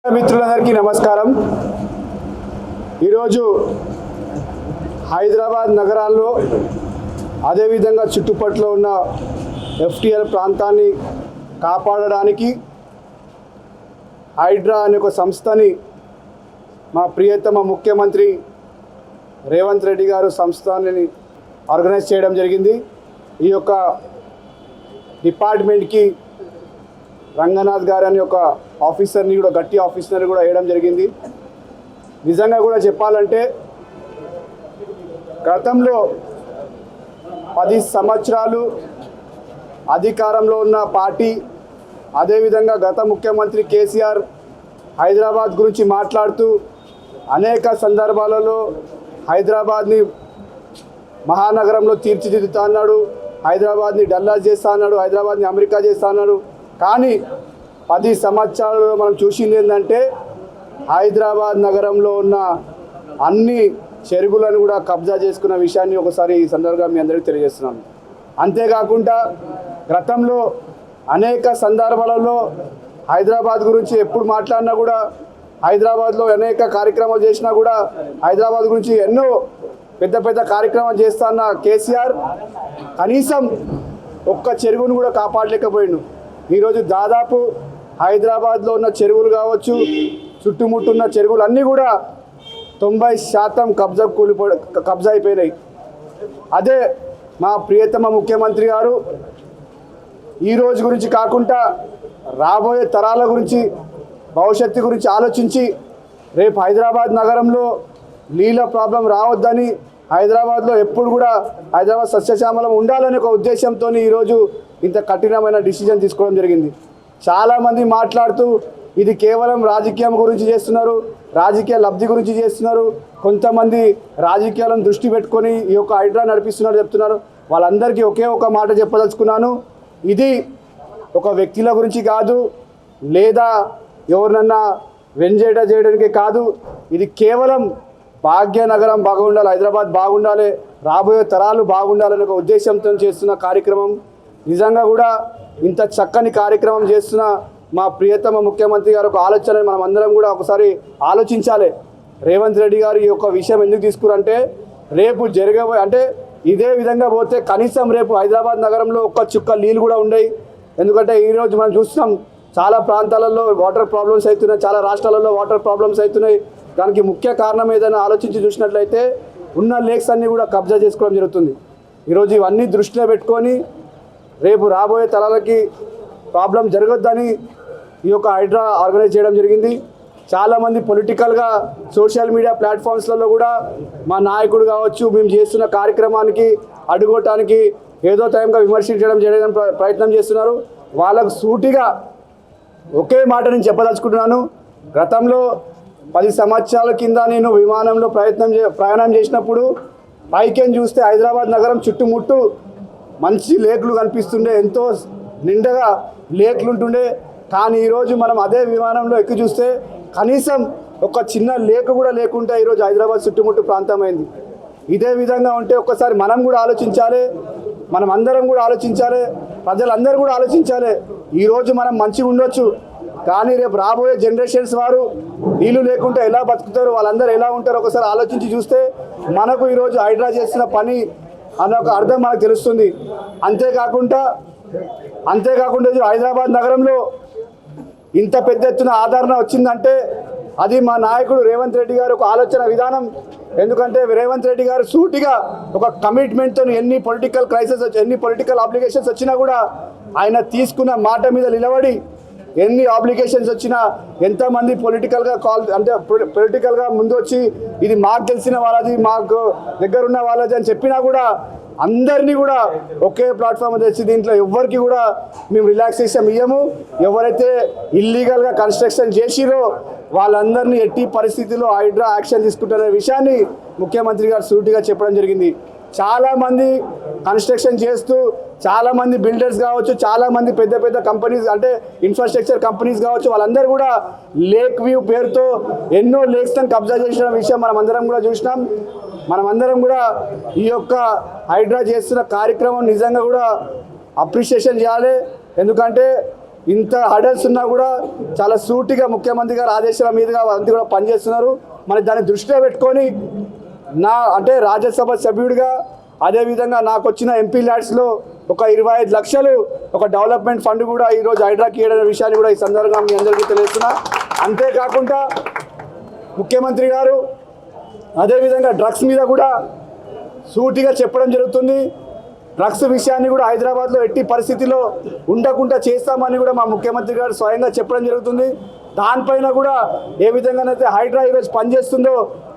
మిత్రులందరికీ నమస్కారం. ఈరోజు హైదరాబాద్ నగరాల్లో అదేవిధంగా చుట్టుపక్కల ఉన్న ఎఫ్టీఎల్ ప్రాంతాన్ని కాపాడడానికి హైడ్రా అనే ఒక సంస్థని మా ప్రియతమ ముఖ్యమంత్రి రేవంత్ రెడ్డి గారు సంస్థని ఆర్గనైజ్ చేయడం జరిగింది. ఈ యొక్క డిపార్ట్మెంట్కి రంగనాథ్ గారు అనే ఒక ఆఫీసర్ని కూడా గట్టి ఆఫీసర్ని కూడా వేయడం జరిగింది. నిజంగా కూడా చెప్పాలంటే గతంలో 10 సంవత్సరాలు అధికారంలో ఉన్న పార్టీ, అదేవిధంగా గత ముఖ్యమంత్రి కేసీఆర్ హైదరాబాద్ గురించి మాట్లాడుతూ అనేక సందర్భాలలో హైదరాబాద్ని మహానగరంలో తీర్చిదిద్దుతా అన్నాడు, హైదరాబాద్ని డల్లాస్ చేస్తా అన్నాడు, హైదరాబాద్ని అమెరికా చేస్తా అన్నాడు. కానీ 10 సంవత్సరాలలో మనం చూసింది ఏంటంటే హైదరాబాద్ నగరంలో ఉన్న అన్ని చెరువులను కూడా కబ్జా చేసుకున్న విషయాన్ని ఒకసారి ఈ సందర్భంగా మీ అందరికీ తెలియజేస్తున్నాను. అంతేకాకుండా గతంలో అనేక సందర్భాలలో హైదరాబాద్ గురించి ఎప్పుడు మాట్లాడినా కూడా, హైదరాబాద్లో అనేక కార్యక్రమాలు చేసినా కూడా, హైదరాబాద్ గురించి ఎన్నో పెద్ద పెద్ద కార్యక్రమాలు చేస్తున్న కేసీఆర్ కనీసం ఒక్క చెరువును కూడా కాపాడలేకపోయిండు. ఈరోజు దాదాపు హైదరాబాద్లో ఉన్న చెరువులు కావచ్చు, చుట్టుముట్టున్న చెరువులు అన్నీ కూడా 90% కబ్జా అయిపోయినాయి. అదే మా ప్రియతమ ముఖ్యమంత్రి గారు ఈరోజు గురించి కాకుండా రాబోయే తరాల గురించి, భవిష్యత్తు గురించి ఆలోచించి రేపు హైదరాబాద్ నగరంలో నీళ్ళ ప్రాబ్లం రావద్దని, హైదరాబాద్లో ఎప్పుడు కూడా హైదరాబాద్ సస్యశ్యామలం ఉండాలనే ఒక ఉద్దేశంతో ఈరోజు ఇంత కఠినమైన డిసిజన్ తీసుకోవడం జరిగింది. చాలామంది మాట్లాడుతూ ఇది కేవలం రాజకీయం గురించి చేస్తున్నారు, రాజకీయ లబ్ధి గురించి చేస్తున్నారు, కొంతమంది రాజకీయాలను దృష్టి పెట్టుకొని ఈ యొక్క హైడ్రా నడిపిస్తున్నారు చెప్తున్నారు. వాళ్ళందరికీ ఒకే ఒక మాట చెప్పదలుచుకున్నాను. ఇది ఒక వ్యక్తుల గురించి కాదు, లేదా ఎవరినన్నా వెంజేట చేయడానికి కాదు. ఇది కేవలం భాగ్యనగరం బాగుండాలి, హైదరాబాద్ బాగుండాలి, రాబోయే తరాలు బాగుండాలనే ఒక ఉద్దేశంతో చేస్తున్న కార్యక్రమం. నిజంగా కూడా ఇంత చక్కని కార్యక్రమం చేస్తున్న మా ప్రియతమ ముఖ్యమంత్రి గారు ఒక ఆలోచనని మనం అందరం కూడా ఒకసారి ఆలోచించాలి. రేవంత్ రెడ్డి గారు ఈ యొక్క విషయం ఎందుకు తీసుకురంటే, రేపు అంటే ఇదే విధంగా పోతే కనీసం రేపు హైదరాబాద్ నగరంలో ఒక్క చుక్క నీళ్ళు కూడా ఉండవు. ఎందుకంటే ఈరోజు మనం చూస్తున్నాం చాలా ప్రాంతాలలో వాటర్ ప్రాబ్లమ్స్ అవుతున్నాయి, చాలా రాష్ట్రాలలో వాటర్ ప్రాబ్లమ్స్ అవుతున్నాయి. దానికి ముఖ్య కారణం ఏదైనా ఆలోచించి చూసినట్లయితే ఉన్న లేక్స్ అన్నీ కూడా కబ్జా చేసుకోవడం జరుగుతుంది. ఈరోజు ఇవన్నీ దృష్టిలో పెట్టుకొని రేపు రాబోయే తరాలకి ప్రాబ్లం జరగొద్దని ఈ యొక్క హైడ్రా ఆర్గనైజ్ చేయడం జరిగింది. చాలామంది పొలిటికల్గా సోషల్ మీడియా ప్లాట్ఫామ్స్లలో కూడా మా నాయకుడు కావచ్చు, మేము చేస్తున్న కార్యక్రమానికి అడ్డుకోవటానికి ఏదో టైంగా చేయడం ప్రయత్నం చేస్తున్నారు. వాళ్ళకు సూటిగా ఒకే మాట నేను చెప్పదలుచుకుంటున్నాను. గతంలో 10 సంవత్సరాల కింద నేను విమానంలో ప్రయాణం చేసినప్పుడు పైకేం చూస్తే హైదరాబాద్ నగరం చుట్టుముట్టు మంచి లేకులు కనిపిస్తుండే, ఎంతో నిండగా లేకులు ఉంటుండే. కానీ ఈరోజు మనం అదే విమానంలో ఎక్కి చూస్తే కనీసం ఒక చిన్న లేకు కూడా లేకుండా ఈరోజు హైదరాబాద్ చుట్టుముట్టు ప్రాంతమైంది. ఇదే విధంగా ఉంటే ఒక్కసారి మనం కూడా ఆలోచించాలి, మనం అందరం కూడా ఆలోచించాలి, ప్రజలందరూ కూడా ఆలోచించాలి. ఈరోజు మనం మంచిగా ఉండొచ్చు, కానీ రేపు రాబోయే జనరేషన్స్ వారు నీళ్ళు లేకుంటే ఎలా బతుకుతారు, వాళ్ళందరూ ఎలా ఉంటారు ఒకసారి ఆలోచించి చూస్తే మనకు ఈరోజు హైడ్రా చేస్తున్న పని అన్న ఒక అర్థం మనకు తెలుస్తుంది. అంతేకాకుండా హైదరాబాద్ నగరంలో ఇంత పెద్ద ఎత్తున ఆదరణ వచ్చిందంటే అది మా నాయకుడు రేవంత్ రెడ్డి గారు ఒక ఆలోచన విధానం. ఎందుకంటే రేవంత్ రెడ్డి గారు సూటిగా ఒక కమిట్మెంట్తో ఎన్ని పొలిటికల్ క్రైసిస్ ఎన్ని పొలిటికల్ ఆబ్లిగేషన్స్ వచ్చినా కూడా ఆయన తీసుకున్న మాట మీద నిలబడి, ఎన్ని ఆబ్లిగేషన్స్ వచ్చినా ఎంతమంది పొలిటికల్గా ముందు వచ్చి ఇది మాకు తెలిసిన వాళ్ళది, మాకు దగ్గరున్న వాళ్ళది అని చెప్పినా కూడా అందరినీ కూడా ఒకే ప్లాట్ఫామ్ తెచ్చి దీంట్లో ఎవరికి కూడా మేము రిలాక్సేషన్ ఇవ్వము. ఎవరైతే ఇల్లీగల్గా కన్స్ట్రక్షన్ చేసిరో వాళ్ళందరినీ ఎట్టి పరిస్థితుల్లో హైడ్రా యాక్షన్ తీసుకుంటారనే విషయాన్ని ముఖ్యమంత్రి గారు సూటిగా చెప్పడం జరిగింది. చాలామంది కన్స్ట్రక్షన్ చేస్తూ, చాలామంది బిల్డర్స్ కావచ్చు, చాలామంది పెద్ద పెద్ద కంపెనీస్ అంటే ఇన్ఫ్రాస్ట్రక్చర్ కంపెనీస్ కావచ్చు, వాళ్ళందరూ కూడా లేక్ వ్యూ పేరుతో ఎన్నో లేక్స్ని కబ్జా చేసిన విషయం మనం అందరం కూడా చూసినాం. మనమందరం కూడా ఈ యొక్క హైడ్రా చేస్తున్న కార్యక్రమం నిజంగా కూడా అప్రిషియేషన్ చేయాలి. ఎందుకంటే ఇంత హడల్స్ ఉన్నా కూడా చాలా సూటిగా ముఖ్యమంత్రి గారు ఆదేశాల మీదుగా అంతా కూడా పనిచేస్తున్నారు. మరి దాన్ని దృష్టిలో పెట్టుకొని అంటే రాజ్యసభ సభ్యుడిగా అదేవిధంగా నాకు వచ్చిన ఎంపీ ల్యాడ్స్లో ఒక 25 లక్షలు ఒక డెవలప్మెంట్ ఫండ్ కూడా ఈరోజు హైడ్రాకి ఇవ్వడం విషయాన్ని కూడా ఈ సందర్భంగా మీ అందరికీ తెలియజేస్తున్నా. అంతేకాకుండా ముఖ్యమంత్రి గారు అదేవిధంగా డ్రగ్స్ మీద కూడా సూటిగా చెప్పడం జరుగుతుంది. డ్రగ్స్ విషయాన్ని కూడా హైదరాబాద్లో ఎట్టి పరిస్థితిలో ఉండకుండా చేస్తామని కూడా మా ముఖ్యమంత్రి గారు స్వయంగా చెప్పడం జరుగుతుంది. దానిపైన కూడా ఏ విధంగానైతే హైడ్రా ఈరోజు పనిచేస్తుందో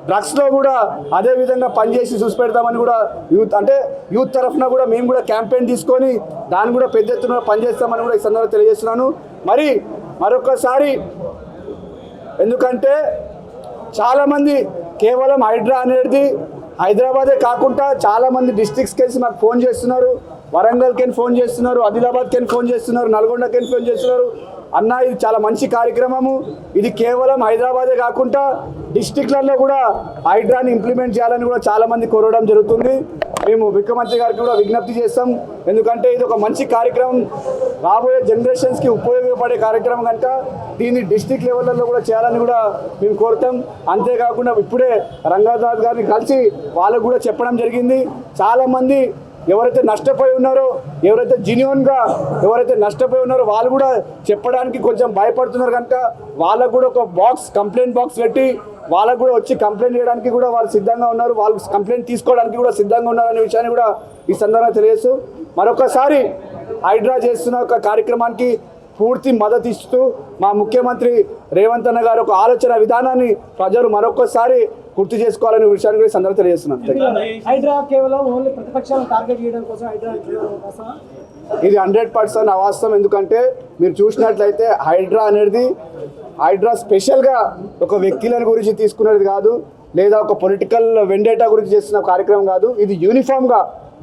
డ్రగ్స్లో కూడా అదే విధంగా పనిచేసి చూసి పెడతామని కూడా యూత్ తరఫున కూడా మేము కూడా క్యాంపెయిన్ తీసుకొని దాన్ని కూడా పెద్ద ఎత్తున పనిచేస్తామని కూడా ఈ సందర్భంగా తెలియజేస్తున్నాను. మరొకసారి ఎందుకంటే చాలామంది కేవలం హైడ్రా అనేది హైదరాబాదే కాకుండా చాలామంది డిస్ట్రిక్ట్స్కి వెళ్ళి మాకు ఫోన్ చేస్తున్నారు, వరంగల్కి ఫోన్ చేస్తున్నారు, ఆదిలాబాద్కి ఫోన్ చేస్తున్నారు, నల్గొండకి ఫోన్ చేస్తున్నారు. అన్న ఇది చాలా మంచి కార్యక్రమము, ఇది కేవలం హైదరాబాదే కాకుండా డిస్ట్రిక్ట్లలో కూడా హైడ్రాని ఇంప్లిమెంట్ చేయాలని కూడా చాలామంది కోరడం జరుగుతుంది. మేము ముఖ్యమంత్రి గారికి కూడా విజ్ఞప్తి చేస్తాం. ఎందుకంటే ఇది ఒక మంచి కార్యక్రమం, రాబోయే జనరేషన్స్కి ఉపయోగపడే కార్యక్రమం కనుక దీన్ని డిస్ట్రిక్ట్ లెవెల్లో కూడా చేయాలని కూడా మేము కోరుతాం. అంతేకాకుండా ఇప్పుడే రంగనాథ్ గారిని కలిసి వాళ్ళకు కూడా చెప్పడం జరిగింది. చాలామంది ఎవరైతే నష్టపోయి ఉన్నారో ఎవరైతే జెన్యూన్గా ఎవరైతే నష్టపోయి ఉన్నారో వాళ్ళు కూడా చెప్పడానికి కొంచెం భయపడుతున్నారు కనుక వాళ్ళకు కూడా ఒక కంప్లైంట్ బాక్స్ పెట్టి వాళ్ళకు కూడా వచ్చి కంప్లైంట్ చేయడానికి కూడా వాళ్ళు సిద్ధంగా ఉన్నారు, వాళ్ళు కంప్లైంట్ తీసుకోవడానికి కూడా సిద్ధంగా ఉన్నారనే విషయాన్ని కూడా ఈ సందర్భంగా తెలియజేస్తూ మరొకసారి హైడ్రా చేస్తున్న ఒక కార్యక్రమానికి పూర్తి మద్దతు ఇస్తూ మా ముఖ్యమంత్రి రేవంత్ అన్న గారు ఒక ఆలోచన విధానాన్ని ప్రజలు మరొకసారి గుర్తు చేసుకోవాలనే విషయాన్ని కూడా సందర్భంగా తెలియజేస్తున్నాను. ఇది 100% అవాస్తవం. ఎందుకంటే మీరు చూసినట్లయితే హైడ్రా స్పెషల్గా ఒక వ్యక్తులను గురించి తీసుకునేది కాదు, లేదా ఒక పొలిటికల్ వెండేటా గురించి చేస్తున్న కార్యక్రమం కాదు. ఇది యూనిఫామ్గా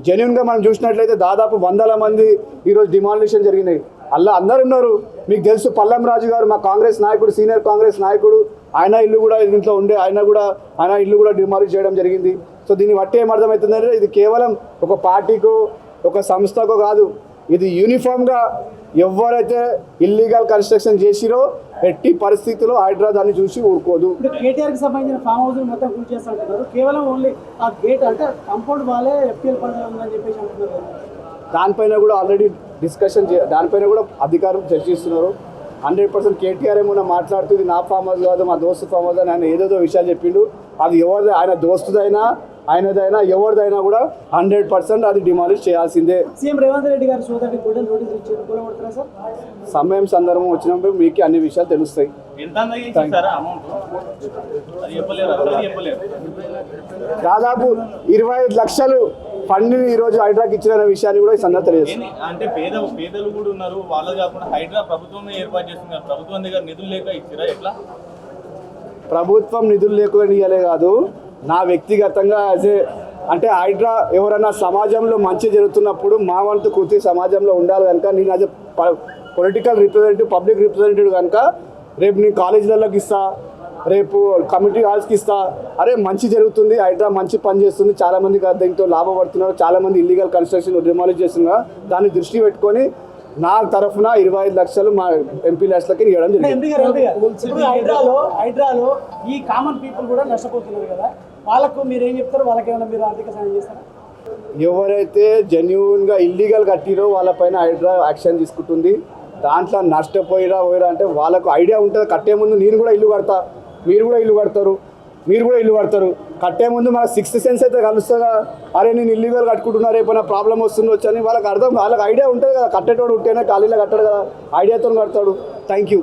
జెన్యూన్గా మనం చూసినట్లయితే దాదాపు 100 మంది ఈరోజు డిమాలిషన్ జరిగినాయి. అలా అందరు ఉన్నారు. మీకు తెలుసు పల్లం రాజు గారు మా కాంగ్రెస్ నాయకుడు, సీనియర్ కాంగ్రెస్ నాయకుడు, ఆయన ఇల్లు కూడా దీంట్లో ఉండే ఆయన ఇల్లు కూడా డిమాలిష్ చేయడం జరిగింది. సో దీన్ని బట్టి ఏమర్థమవుతుందంటే ఇది కేవలం ఒక పార్టీకో ఒక సంస్థకో కాదు, ఇది యూనిఫామ్గా ఎవరైతే ఇల్లీగల్ కన్స్ట్రక్షన్ చేసిరో ఎట్టి పరిస్థితుల్లో హైడ్రా దాన్ని చూసి ఊరుకోదు. కేటీఆర్కి సంబంధించిన ఫామ్ హౌస్ మొత్తం పూర్తి చేస్తారంటున్నారు, కేవలం ఓన్లీ ఆ గేట్ అంటే కాంపౌండ్ వాళ్ళే ఎఫ్టీఎల్ పనులు ఉందని చెప్పేసి అంటున్నారు. దానిపైన కూడా ఆల్రెడీ దానిపైన కూడా అధికారులు చర్చిస్తున్నారు. 100% కేటీఆర్ ఏమన్నా మాట్లాడుతుంది నా ఫామ్ హౌస్ కాదు మా దోస్తు ఫామ్ హౌస్ అని ఆయన ఏదేదో విషయాలు చెప్పిండు. అది ఎవరిది, ఆయన దోస్తుదైనా ఆయనదైనా ఎవరిదైనా కూడా 100% అది డిమాలిష్ చేయాల్సిందే. సీఎం రేవంత్ రెడ్డి గారు సోదరుడి కూడా నోటీస్ ఇచ్చారు, కూలగొడతారా సార్? సమయం సందర్భం వచ్చినప్పుడు మీకు అన్ని విషయాలు తెలుస్తాయి. దాదాపు 25 లక్షలు ఫండ్ ఈరోజు హైడ్రాకి ఇచ్చిన విషయాన్ని కూడా ఈ సందర్భంగా తెలియజేస్తుంది. అంటే పేదలు కూడా ఉన్నారు, వాళ్ళు కాకుండా హైడ్రా ప్రభుత్వమే ఏర్పాటు చేస్తున్నారు, ప్రభుత్వం దగ్గర నిధులు లేక ఇచ్చిరా ఎట్లా? ప్రభుత్వం నిధులు లేకుండా ఇవ్వలే కాదు, నా వ్యక్తిగతంగా అంటే హైడ్రా ఎవరైనా సమాజంలో మంచి జరుగుతున్నప్పుడు మా వంతు కృతి సమాజంలో ఉండాలి కనుక నేను as political representative, public representative కనుక రేపు నేను కాలేజీలలోకి ఇస్తా, రేపు కమ్యూనిటీ హాల్స్కి ఇస్తా. మంచి జరుగుతుంది, హైడ్రా మంచి పని చేస్తుంది, చాలామంది దీంతో లాభపడుతున్నారు, చాలామంది ఇల్లీగల్ కన్స్ట్రక్షన్ డిమాలిష్ చేస్తున్నారు. దాన్ని దృష్టి పెట్టుకొని నా తరఫున 25 లక్షలు మా ఎంపీ ల్యాడ్స్లకి ఇవ్వడం జరిగింది. హైడ్రాలో ఈ కామన్ పీపుల్ కూడా నష్టపోతున్నారు కదా, వాళ్ళకు మీరు ఏం చెప్తారు? వాళ్ళకి ఏమైనా మీరు ఆర్థిక సాయం చేస్తారా? ఎవరైతే జెన్యూన్గా ఇల్లీగల్ కట్టిరో వాళ్ళపైన హైడ్రా యాక్షన్ తీసుకుంటుంది. దాంట్లో నష్టపోయిరా అంటే వాళ్ళకు ఐడియా ఉంటుంది. కట్టే ముందు నేను కూడా ఇల్లు కడతా, మీరు కూడా ఇల్లు కడతారు, కట్టే ముందు మన 6th సెన్స్ అయితే కలుస్తుందా, అరే నేను ఇల్లీగల్ కట్టుకుంటున్నా రేపైనా ప్రాబ్లం వస్తుండొచ్చు అని వాళ్ళకి ఐడియా ఉంటుంది కదా. కట్టేటోడు ఉంటేనే ఖాళీలో కట్టాడు కదా, ఐడియాతో కడతాడు. Thank you.